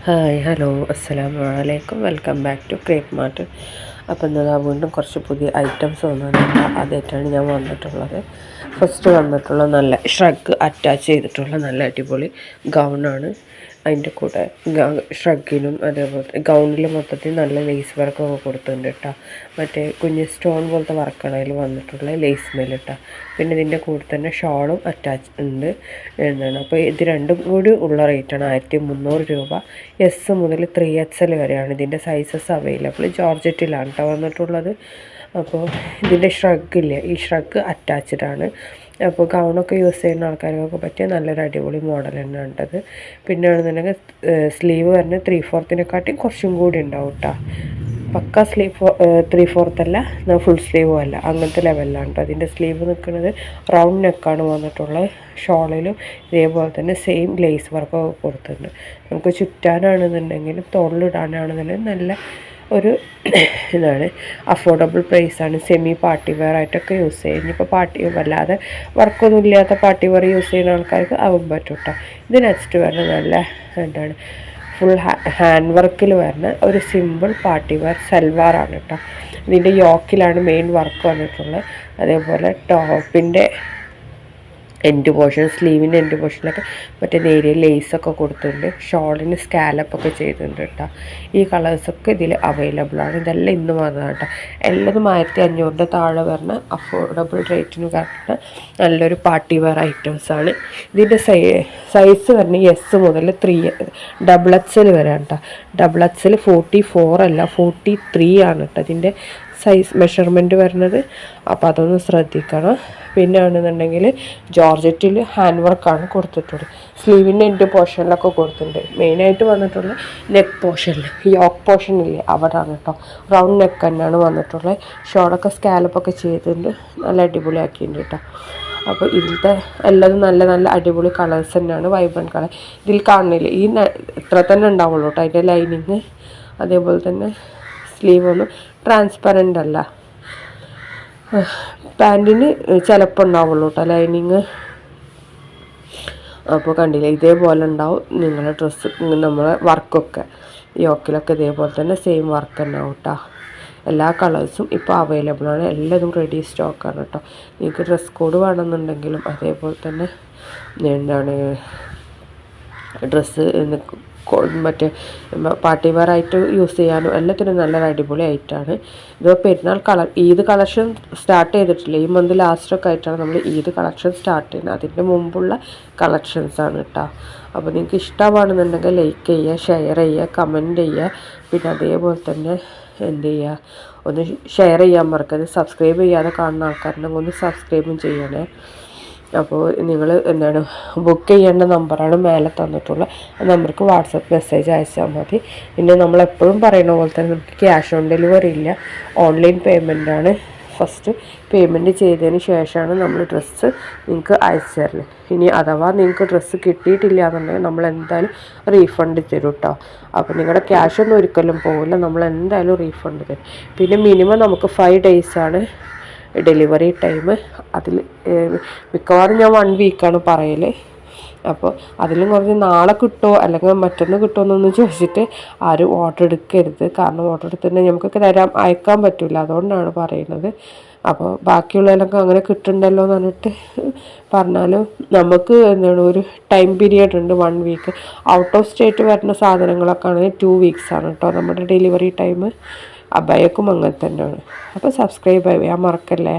Hi hello അസ്സലാമു അലൈക്കും welcome back to crepe mart. അപ്പോൾ ഇന്നതാ വീണ്ടും കുറച്ച് പുതിയ ഐറ്റംസ് വന്നിട്ടുണ്ട്. അതായിട്ടാണ് ഞാൻ വന്നിട്ടുള്ളത്. ഫസ്റ്റ് വന്നിട്ടുള്ള നല്ല ഷ്രഗ് അറ്റാച്ച് ചെയ്തിട്ടുള്ള നല്ല അടിപൊളി ഗൗണാണ്. അതിൻ്റെ കൂടെ ഷ്രഗിനും അതേപോലെ ഗൗണിൽ മൊത്തത്തിൽ നല്ല ലേസ് വർക്കൊക്കെ കൊടുത്തിട്ടുണ്ട് കേട്ടോ. മറ്റേ കുഞ്ഞ് സ്റ്റോൺ പോലത്തെ വർക്കാണ് അതിൽ വന്നിട്ടുള്ള ലേസ് മേലിട്ടാ. പിന്നെ ഇതിൻ്റെ കൂടെ തന്നെ ഷോളും അറ്റാച്ച് ഉണ്ട് എന്നാണ്. അപ്പോൾ ഇത് രണ്ടും കൂടി ഉള്ള റേറ്റാണ് 1300 രൂപ. എസ് മുതൽ 3XL വരെയാണ് ഇതിൻ്റെ സൈസസ് അവൈലബിൾ. ജോർജറ്റിലാണ് കേട്ടോ വന്നിട്ടുള്ളത്. അപ്പോൾ ഇതിൻ്റെ ഷ്രഗില്ലേ, ഈ ഷ്രഗ് അറ്റാച്ച്ഡ് ആണ്. അപ്പോൾ ഗൗണൊക്കെ യൂസ് ചെയ്യുന്ന ആൾക്കാർക്കൊക്കെ പറ്റിയ നല്ലൊരു അടിപൊളി മോഡൽ തന്നെ ഉണ്ടത്. പിന്നെ ആണെന്നുണ്ടെങ്കിൽ സ്ലീവ് വരുന്നത് 3/4 കുറച്ചും കൂടി ഉണ്ടാവും കേട്ടോ. പക്ക സ്ലീവ് 3/4 അല്ല, ഫുൾ സ്ലീവും അല്ല, അങ്ങനത്തെ ലെവലിലാണ് കേട്ടോ. അതിൻ്റെ സ്ലീവ് നിൽക്കുന്നത് റൗണ്ട് നെക്കാണ് വന്നിട്ടുള്ളത്. ഷോളിലും ഇതേപോലെ തന്നെ സെയിം ലേസ് വർക്കൊക്കെ കൊടുത്തിട്ടുണ്ട്. നമുക്ക് ചുറ്റാനാണെന്നുണ്ടെങ്കിലും തോളിലിടാനാണെന്നുണ്ടെങ്കിൽ നല്ല ഒരു ഇതാണ്. അഫോർഡബിൾ പ്രൈസാണ്. സെമി പാർട്ടി വെയർ ആയിട്ടൊക്കെ യൂസ് ചെയ്യും. ഇനിയിപ്പോൾ പാർട്ടി വല്ലാതെ വർക്കൊന്നും ഇല്ലാത്ത പാർട്ടി വെയർ യൂസ് ചെയ്യുന്ന ആൾക്കാർക്ക് ആവും പറ്റും കേട്ടോ. ഇത് നെക്സ്റ്റ് വരുന്നത് നല്ല എന്താണ് ഫുൾ ഹാൻഡ് വർക്കിൽ വരുന്ന ഒരു സിമ്പിൾ പാർട്ടി വെയർ സൽവാറാണ് കേട്ടോ. ഇതിൻ്റെ യോക്കിലാണ് മെയിൻ വർക്ക് വന്നിട്ടുള്ളത്. അതേപോലെ ടോപ്പിൻ്റെ എൻഡ് പോർഷൻ, സ്ലീവിൻ്റെ എൻഡ് പോർഷനിലൊക്കെ മറ്റേ നേരിയ ലേസൊക്കെ കൊടുത്തിട്ടുണ്ട്. ഷോളിന് സ്കാലപ്പൊക്കെ ചെയ്തിട്ടുണ്ട് കേട്ടോ. ഈ കളേഴ്സൊക്കെ ഇതിൽ അവൈലബിൾ ആണ്. ഇതെല്ലാം ഇന്ന് വന്നതാണ് കേട്ടോ. എല്ലാതും 1500 താഴെ വരുന്ന അഫോർഡബിൾ റേറ്റിന് വരുന്ന നല്ലൊരു പാർട്ടി വെയർ ഐറ്റംസാണ്. ഇതിൻ്റെ സൈസ് വരുന്നത് എസ് മുതൽ 3XL വരെയാണ് കേട്ടോ. XXL 44 അല്ല 43 ആണ് കേട്ടോ ഇതിൻ്റെ സൈസ് മെഷർമെൻറ്റ് വരുന്നത്. അപ്പോൾ അതൊന്ന് ശ്രദ്ധിക്കണം. പിന്നെ ആണെന്നുണ്ടെങ്കിൽ ജോർജറ്റിൽ ഹാൻഡ് വർക്കാണ് കൊടുത്തിട്ടുള്ളത്. സ്ലീവിൻ്റെ എൻഡ് പോർഷനിലൊക്കെ കൊടുത്തിട്ടുണ്ട്. മെയിനായിട്ട് വന്നിട്ടുള്ള നെക്ക് പോർഷനിൽ, യോക്ക് പോർഷനില്ലേ അവിടെയാണ് കേട്ടോ. റൗണ്ട് നെക്ക് തന്നെയാണ് വന്നിട്ടുള്ളത്. ഷോളൊക്കെ സ്കാലപ്പൊക്കെ ചെയ്തിട്ടുണ്ട്. നല്ല അടിപൊളിയാക്കിയിട്ടുണ്ട് കേട്ടോ. അപ്പോൾ ഇതിലത്തെ എല്ലാതും നല്ല നല്ല അടിപൊളി കളേഴ്സ് തന്നെയാണ്. വൈബ്രൻറ്റ് കളർ ഇതിൽ കാണുന്നില്ല. ഈ ഇത്ര തന്നെ ഉണ്ടാവുള്ളൂ കേട്ടോ. അതിൻ്റെ ലൈനിങ് അതേപോലെ തന്നെ സ്ലീവ് ഒന്നും ട്രാൻസ്പെറൻ്റ് അല്ല. പാൻറ്റിന് ചിലപ്പോൾ ഉണ്ടാവുള്ളൂ കേട്ടോ ലൈനിങ്. അപ്പോൾ കണ്ടില്ലേ, ഇതേപോലെ ഉണ്ടാവും നിങ്ങളുടെ ഡ്രസ്സ്. നമ്മളെ വർക്കൊക്കെ യോക്കിലൊക്കെ ഇതേപോലെ തന്നെ സെയിം വർക്ക് തന്നെ ആവും കേട്ടോ. എല്ലാ കളേഴ്സും ഇപ്പോൾ അവൈലബിൾ ആണ്. എല്ലാതും റെഡി സ്റ്റോക്കാണ് കേട്ടോ. നിങ്ങൾക്ക് ഡ്രസ് കോഡ് വേണമെന്നുണ്ടെങ്കിലും അതേപോലെ തന്നെ എന്താണ് ഡ്രസ്സ് മറ്റേ പാർട്ടി വെയർ ആയിട്ട് യൂസ് ചെയ്യാനും എല്ലാത്തിനും നല്ലൊരു അടിപൊളി ആയിട്ടാണ്. ഇതിപ്പോൾ പെരുന്നാൾ ഈദ് കളക്ഷൻ സ്റ്റാർട്ട് ചെയ്തിട്ടില്ല. ഈ മന്ത് ലാസ്റ്റൊക്കെ ആയിട്ടാണ് നമ്മൾ ഈദ് കളക്ഷൻ സ്റ്റാർട്ട് ചെയ്യുന്നത്. അതിൻ്റെ മുമ്പുള്ള കളക്ഷൻസാണ് കേട്ടോ. അപ്പോൾ നിങ്ങൾക്ക് ഇഷ്ടമാണെന്നുണ്ടെങ്കിൽ ലൈക്ക് ചെയ്യുക, ഷെയർ ചെയ്യുക, കമൻറ്റ് ചെയ്യുക. പിന്നെ അതേപോലെ തന്നെ എന്ത് ചെയ്യുക, ഒന്ന് ഷെയർ ചെയ്യാൻ മറക്കരുത്. സബ്സ്ക്രൈബ് ചെയ്യാതെ കാണുന്ന ആൾക്കാരുണ്ടെങ്കിൽ ഒന്ന് സബ്സ്ക്രൈബും ചെയ്യണേ. അപ്പോൾ നിങ്ങൾ എന്താണ് ബുക്ക് ചെയ്യേണ്ട നമ്പറാണ് മേലെ തന്നിട്ടുള്ളത്. ആ നമ്പർക്ക് വാട്സപ്പ് മെസ്സേജ് അയച്ചാൽ മതി. പിന്നെ നമ്മളെപ്പോഴും പറയുന്ന പോലെ തന്നെ നമുക്ക് ക്യാഷ് ഓൺ ഡെലിവറി ഇല്ല, ഓൺലൈൻ പേയ്മെൻറ്റാണ്. ഫസ്റ്റ് പേയ്മെൻറ്റ് ചെയ്തതിന് ശേഷമാണ് നമ്മൾ ഡ്രസ്സ് നിങ്ങൾക്ക് അയച്ചു തരല്. ഇനി അഥവാ നിങ്ങൾക്ക് ഡ്രസ്സ് കിട്ടിയിട്ടില്ല എന്നുണ്ടെങ്കിൽ നമ്മൾ എന്തായാലും റീഫണ്ട് തരും കേട്ടോ. അപ്പോൾ നിങ്ങളുടെ ക്യാഷ് ഒന്നും ഒരിക്കലും പോകില്ല, നമ്മൾ എന്തായാലും റീഫണ്ട് തരും. പിന്നെ മിനിമം നമുക്ക് 5 ഡേയ്സാണ് ഡെലിവറി ടൈം. അതിൽ മിക്കവാറും ഞാൻ 1 വീക്കാണ് പറയൽ. അപ്പോൾ അതിലും കുറച്ച് നാളെ കിട്ടുമോ അല്ലെങ്കിൽ മറ്റൊന്ന് കിട്ടുമോ എന്നൊന്നും ചോദിച്ചിട്ട് ആരും ഓർഡർ എടുക്കരുത്. കാരണം ഓർഡർ എടുത്തിട്ടുണ്ടെങ്കിൽ നമുക്ക് അയക്കാൻ പറ്റില്ല, അതുകൊണ്ടാണ് പറയുന്നത്. അപ്പോൾ ബാക്കിയുള്ളതിലൊക്കെ അങ്ങനെ കിട്ടുന്നുണ്ടല്ലോ എന്ന് പറഞ്ഞിട്ട് പറഞ്ഞാലും നമുക്ക് എന്താണ് ഒരു ടൈം പീരിയഡ് ഉണ്ട് 1 വീക്ക്. ഔട്ട് ഓഫ് സ്റ്റേറ്റ് വരുന്ന സാധനങ്ങളൊക്കെ ആണെങ്കിൽ 2 വീക്സാണ് കേട്ടോ നമ്മുടെ ഡെലിവറി ടൈം. അബയക്കും അങ്ങനെ തന്നെയാണ്. അപ്പോൾ സബ്സ്ക്രൈബ് ചെയ്യാൻ മറക്കല്ലേ.